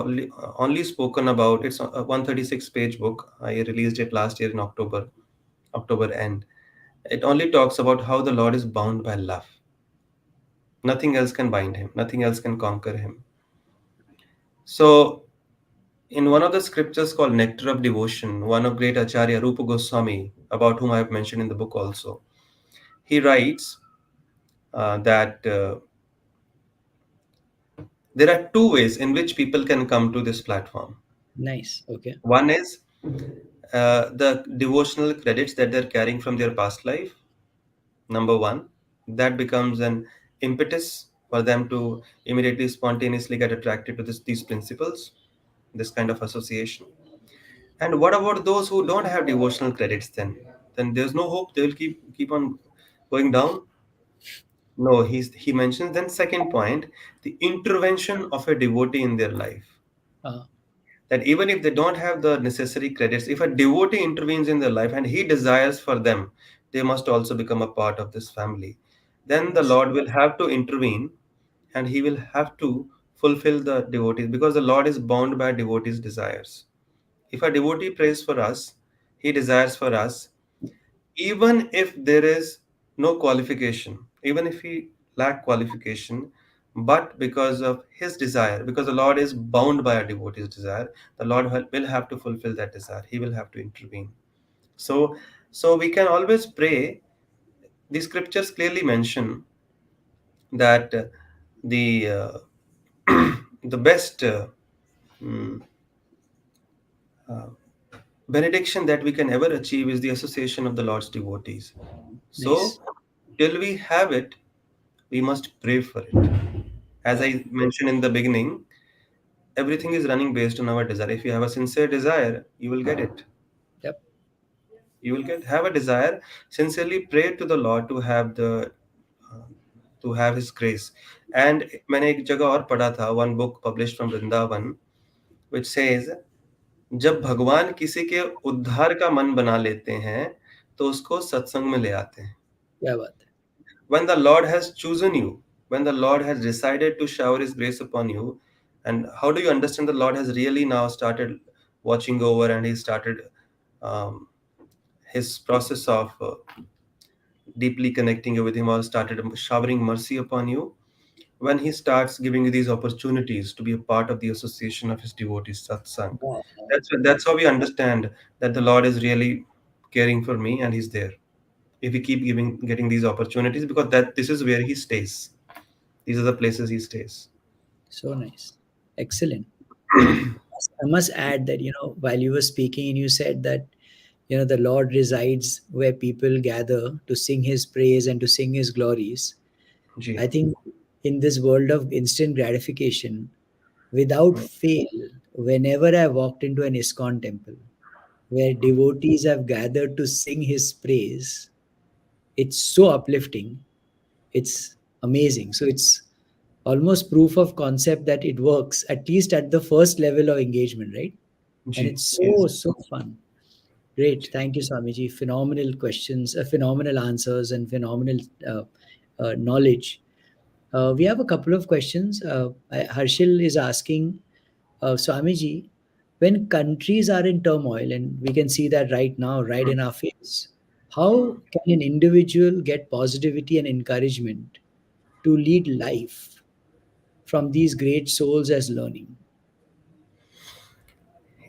C: only spoken about, it's a 136 page book. I released it last year in October end. It only talks about how the Lord is bound by love. Nothing else can bind him, nothing else can conquer him. So in one of the scriptures called Nectar of Devotion, one of great Acharya Rupa Goswami, about whom I have mentioned in the book also, he writes that there are two ways in which people can come to this platform.
B: Nice. Okay.
C: One is the devotional credits that they're carrying from their past life. Number one, that becomes an impetus for them to immediately spontaneously get attracted to these principles, this kind of association. And what about those who don't have devotional credits then? Then there's no hope. They will keep on going down. No, he mentions then second point, the intervention of a devotee in their life.
B: Uh,
C: That even if they don't have the necessary credits, if a devotee intervenes in their life and he desires for them, they must also become a part of this family. Then the
B: yes.
C: Lord will have to intervene and he will have to fulfill the devotees because the Lord is bound by devotees' desires. If a devotee prays for us, he desires for us, even if there is no qualification, even if he lack qualification, but because of his desire, because the Lord is bound by a devotee's desire, the Lord will have to fulfill that desire. He will have to intervene. So we can always pray. The scriptures clearly mention that the the best mm, uh, benediction that we can ever achieve is the association of the Lord's devotees. So
B: Nice.
C: till we have it, we must pray for it. As I mentioned in the beginning, everything is running based on our desire. If you have a sincere desire, you will get it.
B: Yep.
C: You will get have a desire. Sincerely pray to the Lord uh, to have His grace. And मैंने एक जगह और पढ़ा था, one book published from Vrindavan, which says जब भगवान किसी के उद्धार का मन बना लेते हैं तो उसको सत्संग में ले आते हैं.
B: क्या बात है.
C: When the Lord has chosen you, when the Lord has decided to shower His grace upon you, and how do you understand the Lord has really now started watching over and He started um, His process of deeply connecting you with Him or started showering mercy upon you? When He starts giving you these opportunities to be a part of the association of His devotees, satsang.
B: Wow.
C: That's how we understand that the Lord is really caring for me and He's there. If we keep getting these opportunities, because that this is where He stays. These are the places He stays.
B: So nice. Excellent. I must add that, while you were speaking and you said that, the Lord resides where people gather to sing his praise and to sing his glories.
C: Ji.
B: I think in this world of instant gratification, without fail, whenever I walked into an ISKCON temple where devotees have gathered to sing his praise, it's so uplifting. It's amazing. So it's almost proof of concept that it works, at least at the first level of engagement, right? And
C: ji.
B: it's
C: Yes.
B: so fun. Great. Thank you, Swamiji. Phenomenal questions, phenomenal answers, and phenomenal knowledge. We have a couple of questions. Harshil is asking, Swamiji, when countries are in turmoil, and we can see that right now, right in our face, how can an individual get positivity and encouragement to lead life from these great souls as learning?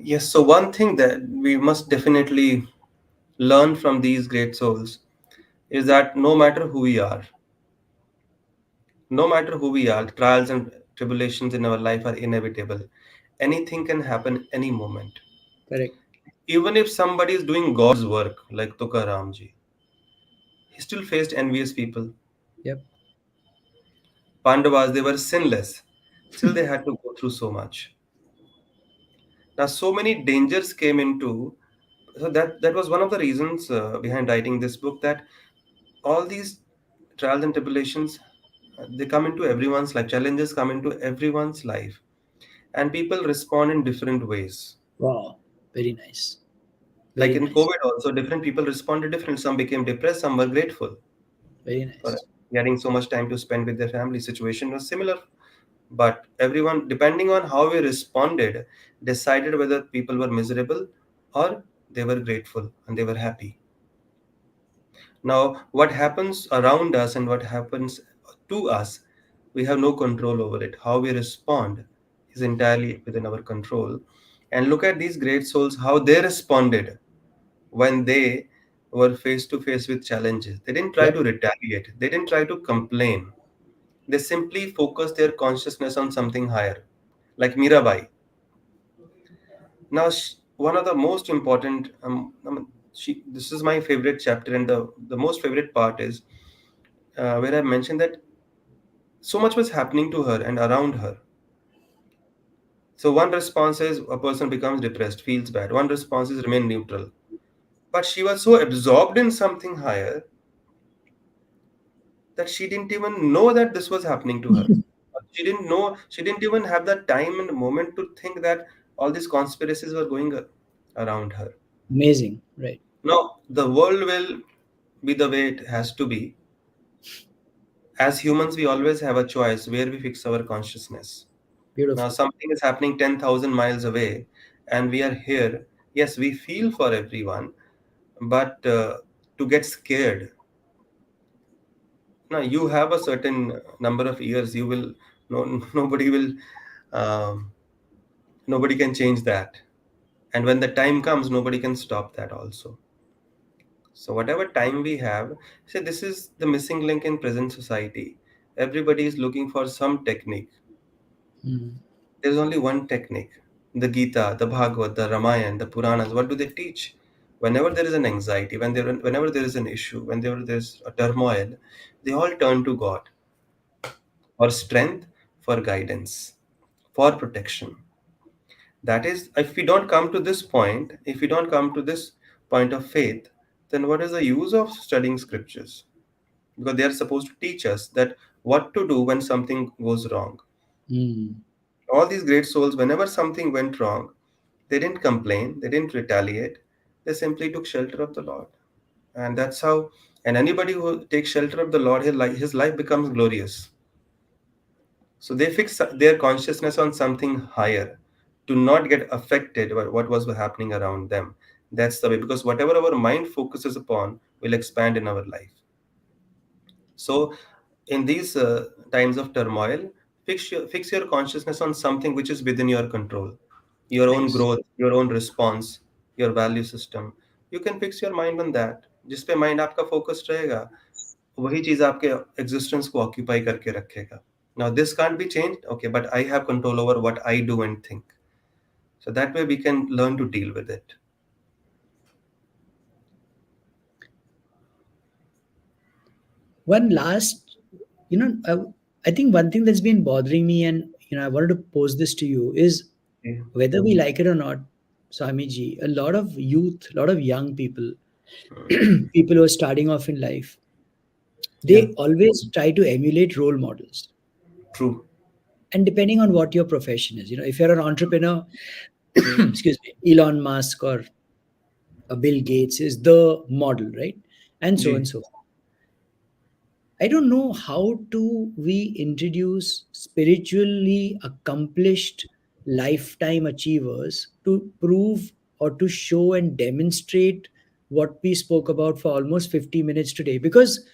C: Yes. So one thing that we must definitely learn from these great souls is that no matter who we are, trials and tribulations in our life are inevitable. Anything can happen any moment.
B: Correct.
C: Even if somebody is doing God's work, like Tukaram ji, he still faced envious people.
B: Yep.
C: Pandavas, they were sinless. Still, they had to go through so much. Now, so many dangers came into. So that was one of the reasons behind writing this book. That all these trials and tribulations, they come into everyone's life. Challenges come into everyone's life, and people respond in different ways.
B: Wow. Very nice.
C: Like
B: Very
C: in
B: nice.
C: COVID, also different people responded different. Some became depressed, some were grateful
B: Very
C: for
B: nice.
C: getting so much time to spend with their family. Situation was similar, but everyone, depending on how we responded, decided whether people were miserable or they were grateful and they were happy. Now, what happens around us and what happens to us, we have no control over it. How we respond is entirely within our control. And look at these great souls, how they responded when they were face to face with challenges. They didn't try
B: Yep.
C: to retaliate, they didn't try to complain. They simply focused their consciousness on something higher, like Mirabai. Now, one of the most important, this is my favorite chapter, and the most favorite part is where I mentioned that so much was happening to her and around her. So one response is a person becomes depressed, feels bad. One response is remain neutral. But she was so absorbed in something higher that she didn't even know that this was happening to her. She didn't know, she didn't even have the time and moment to think that all these conspiracies were going around her.
B: Amazing, right?
C: Now, the world will be the way it has to be. As humans, we always have a choice where we fix our consciousness. Now,
B: Beautiful.
C: something is happening 10,000 miles away, and we are here. Yes, we feel for everyone, but to get scared, now you have a certain number of years, you will, no, nobody will, um, nobody can change that. And when the time comes, nobody can stop that also. So, whatever time we have, say this is the missing link in present society. Everybody is looking for some technique.
B: Mm.
C: There is only one technique. The Gita, the Bhagavad, the Ramayana, the Puranas, what do they teach? Whenever there is an anxiety, whenever there is an issue, whenever there is a turmoil, they all turn to God for strength, for guidance, for protection. That is, if we don't come to this point, if we don't come to this point of faith, then what is the use of studying scriptures? Because they are supposed to teach us that what to do when something goes wrong.
B: Mm.
C: All these great souls, whenever something went wrong, they didn't complain, they didn't retaliate, they simply took shelter of the Lord. And that's how, and anybody who takes shelter of the Lord, his life becomes glorious. So they fix their consciousness on something higher to not get affected by what was happening around them. That's the way, because whatever our mind focuses upon will expand in our life. So in these times of turmoil, fix your consciousness on something which is within your control, your own
B: Nice.
C: growth, your own response, your value system. You can fix your mind on that. जिस पे mind आपका focused रहेगा, वही चीज आपके existence को occupy करके रखेगा. Now this can't be changed, okay, but I have control over what I do and think. So that way we can learn to deal with it.
B: One last, I think one thing that's been bothering me, and I wanted to pose this to you, is
C: Yeah.
B: whether we like it or not, Swamiji, a lot of youth, a lot of young people, people who are starting off in life,
C: Yeah,
B: they always try to emulate role models.
C: true.
B: And depending on what your profession is, if you're an entrepreneur, excuse me, Elon Musk or a Bill Gates is the model, right? And so
C: Ji.
B: and so. I don't know how to we introduce spiritually accomplished lifetime achievers to prove or to show and demonstrate what we spoke about for almost 50 minutes today, because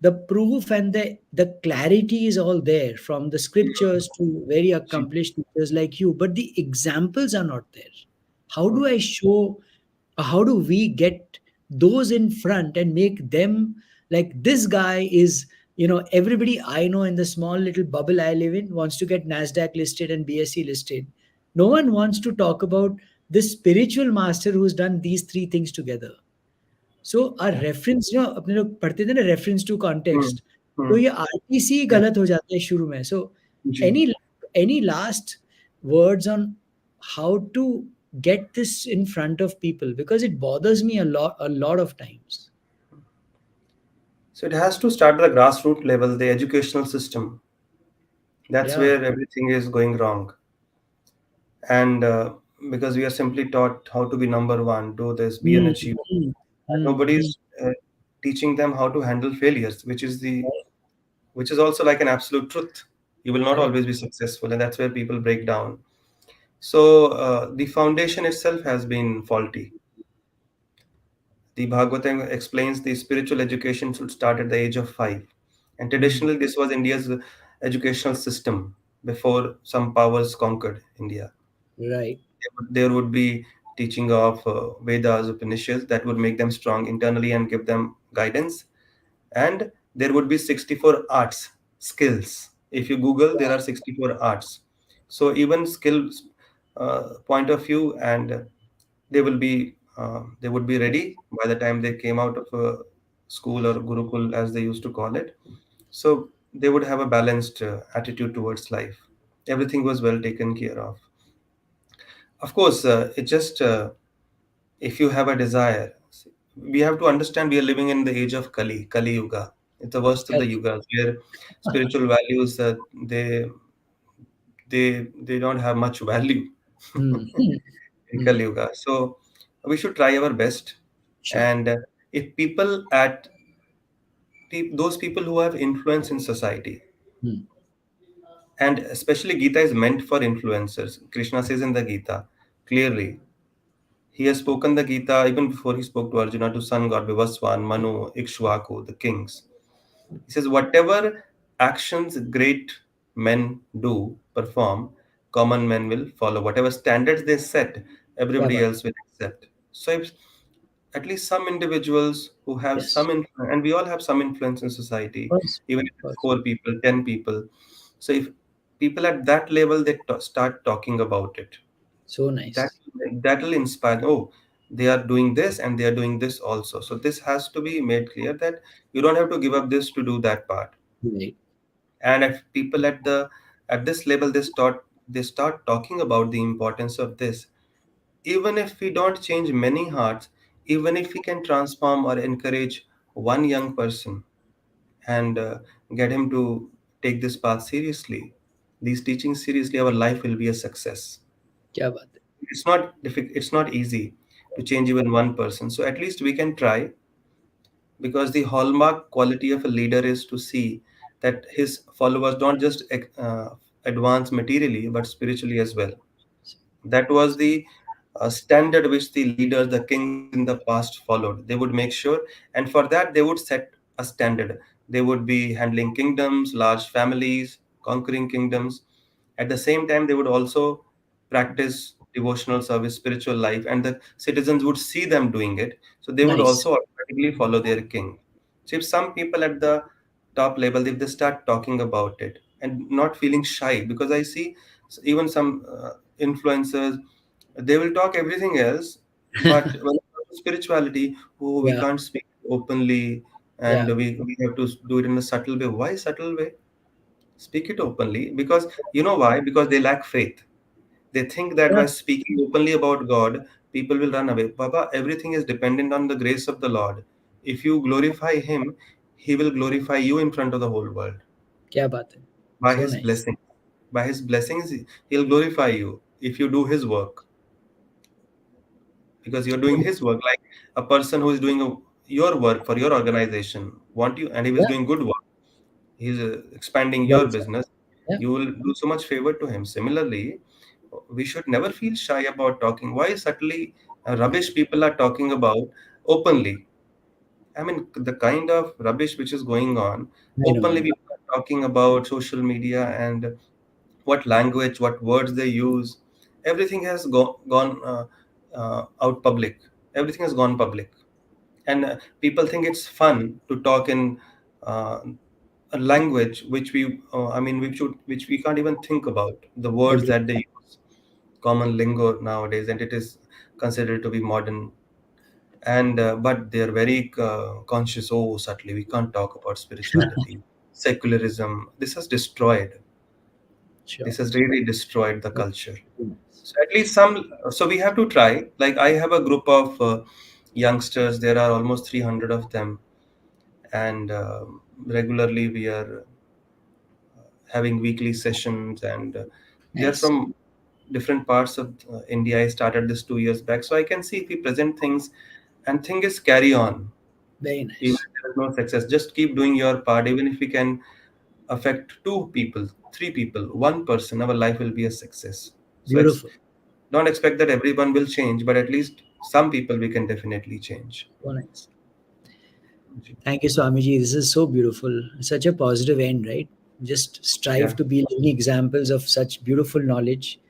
B: the proof and the clarity is all there from the scriptures to very
C: Ji.
B: accomplished teachers like you, but the examples are not there. How
C: Hmm.
B: do I show, how do we get those in front and make them like, this guy is, everybody I know in the small little bubble I live in wants to get NASDAQ listed and BSE listed. No one wants to talk about this spiritual master who's done these three things together. So
C: Yeah.
B: Reference अपने लोग पढ़ते थे ना, reference to
C: Hmm.
B: Context, तो
C: Hmm.
B: ये RTC
C: Yeah.
B: गलत हो जाता है शुरू में. So
C: Ji.
B: Any any last words on how to get this in front of people, because it bothers me a lot of times.
C: So it has to start at the grassroots level, the educational system. That's
B: Yeah.
C: where everything is going wrong. And because we are simply taught how to be number one, do this, be an
B: Mm,
C: achiever.
B: mm,
C: And
B: mm,
C: nobody
B: mm.
C: is teaching them how to handle failures, which is also like an absolute truth. You will not
B: Correct.
C: always be successful, and that's where people break down. So the foundation itself has been faulty. The Bhagavatam explains the spiritual education should start at the age of 5. And
B: Mm,
C: traditionally, this was India's educational system before some powers conquered India.
B: right.
C: There would be teaching of Vedas, Upanishads that would make them strong internally and give them guidance. And there would be 64 arts, skills. If you Google, there are 64 arts. So even skills point of view, and they would be ready by the time they came out of school or gurukul as they used to call it. So they would have a balanced attitude towards life. Everything was well taken care of. Of course, it just if you have a desire, we have to understand we are living in the age of Kali Yuga. It's the worst of the
B: Correct.
C: yugas where spiritual values they don't have much value
B: Hmm. Hmm.
C: in
B: Hmm.
C: Kali Yuga. So we should try our best.
B: Sure.
C: And if people at those people who have influence in society,
B: Hmm.
C: and especially Gita is meant for influencers. Krishna says in the Gita clearly. He has spoken the Gita even before he spoke to Arjuna, to sun god Vivaswan, Manu, Ikshvaku, the kings. He says, whatever actions great men do, perform, common men will follow. Whatever standards they set,
B: क्या
C: everybody
B: बात.
C: else will accept. So, if at least some individuals who have
B: Yes.
C: some influence, and we all have some influence in society,
B: Of course.
C: even if
B: Of
C: it's
B: course.
C: 4 people, 10 people. So, if people at that level they start talking about it,
B: So
C: that
B: nice.
C: that will inspire. Oh, they are doing this and they are doing this also. So this has to be made clear that you don't have to give up this to do that part.
B: Right.
C: And if people at this level they start talking about the importance of this, even if we don't change many hearts, even if we can transform or encourage one young person and get him to take this path seriously, these teachings seriously, our life will be a success.
B: क्या बात है.
C: It's not easy to change even one person, so at least we can try, because the hallmark quality of a leader is to see that his followers don't just advance materially but spiritually as well. That was the standard which the leaders, the kings in the past followed. They would make sure, and for that they would set a standard. They would be handling kingdoms, large families, conquering kingdoms. At the same time, they would also practice devotional service, spiritual life, and the citizens would see them doing it. So they would
B: Nice.
C: also automatically follow their king. So if some people at the top level, if they start talking about it and not feeling shy, because I see even some influencers, they will talk everything else, but when it comes to spirituality, oh, we
B: Yeah.
C: can't speak openly, and
B: Yeah.
C: we have to do it in a subtle way. Why subtle way? Speak it openly, because you know why? Because they lack faith. They think that
B: Yeah.
C: by speaking openly about God, people will run away. Baba, everything is dependent on the grace of the Lord. If you glorify Him, He will glorify you in front of the whole world
B: क्या बात है.
C: by
B: So
C: His
B: nice.
C: blessing. By His blessings, He'll glorify you if you do His work, because you're doing His work. Like a person who is doing your work for your organization, want you, and he was
B: Yeah.
C: doing good work. He's expanding
B: Well
C: your
B: said.
C: business.
B: Yeah.
C: You will do so much favor to him. Similarly, we should never feel shy about talking. Why subtly rubbish people are talking about openly? I mean, the kind of rubbish which is going on
B: I know. I
C: openly,
B: know.
C: people are talking about social media and what language, what words they use. Everything has gone out public. Everything has gone public, and people think it's fun to talk in uh, a language which which we can't even think about the words
B: Agree.
C: that they use, common lingo nowadays, and it is considered to be modern. And but they are very conscious. Oh, subtly we can't talk about spirituality, secularism.
B: Sure.
C: This has really destroyed the culture.
B: Nice.
C: So at least some, so we have to try. Like I have a group of youngsters. There are almost 300 of them, and regularly we are having weekly sessions, and they are
B: Nice.
C: from different parts of India. I started this 2 years back, so I can see if we present things and thing is carry on.
B: Very
C: Even
B: nice.
C: if there is no success, just keep doing your part. Even if we can affect 2 people, 3 people, one person, our life will be a success. So
B: Beautiful.
C: don't expect that everyone will change, but at least some people we can definitely change.
B: So nice. Thank you, Swamiji. This is so beautiful. Such a positive end, right? Just
C: Yeah.
B: strive to be living examples of such beautiful knowledge.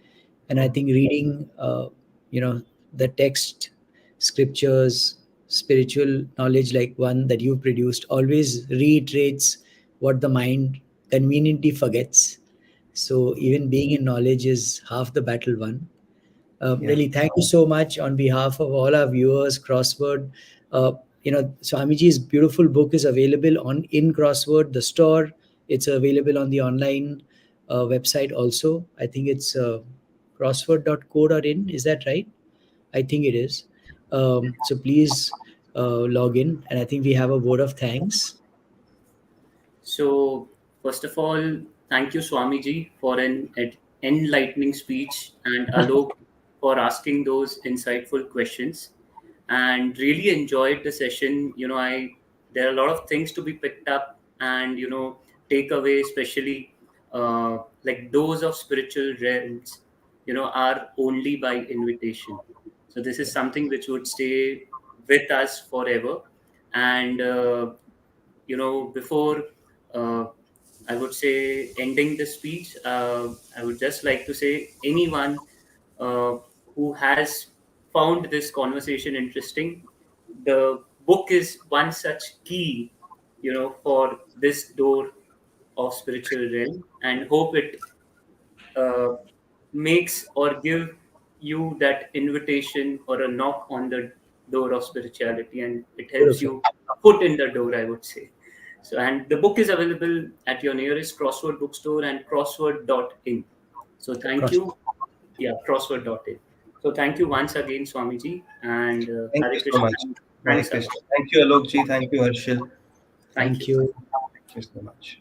B: And I
C: Mm.
B: think reading, you know, the text, scriptures, spiritual knowledge like one that you produced always reiterates what the mind conveniently forgets. So even being in knowledge is half the battle won.
C: Yeah.
B: Really, thank you so much on behalf of all our viewers. Crossword, Swamiji's beautiful book is available on in Crossword, the store. It's available on the online website also. I think it's crossword.co.in. Is that right? I think it is. So please log in, and I think we have a vote of thanks.
A: So, first of all, thank you, Swamiji, for an enlightening speech, and Alok for asking those insightful questions. And really enjoyed the session. I there are a lot of things to be picked up, and take away, especially like doors of spiritual realms. Are only by invitation. So this is something which would stay with us forever, and before uh, I would say ending the speech, I would just like to say anyone uh, who has found this conversation interesting, the book is one such key, for this door of spiritual realm, and hope it uh, makes or give you that invitation or a knock on the door of spirituality, and it helps
B: Beautiful.
A: you foot in the door, I would say. So, and the book is available at your nearest Crossword bookstore and crossword.in. So thank
B: Cross.
A: you. Yeah, crossword.in. So thank you once again, Swamiji, and
C: Thank
A: Hare
C: you so
A: Krishna.
C: much. Hare
A: Thanks a lot.
C: Krishna. Thank you, Alok ji. Thank you, Harshil.
A: Thank
B: Thank
A: you.
B: you.
C: Thank you so much.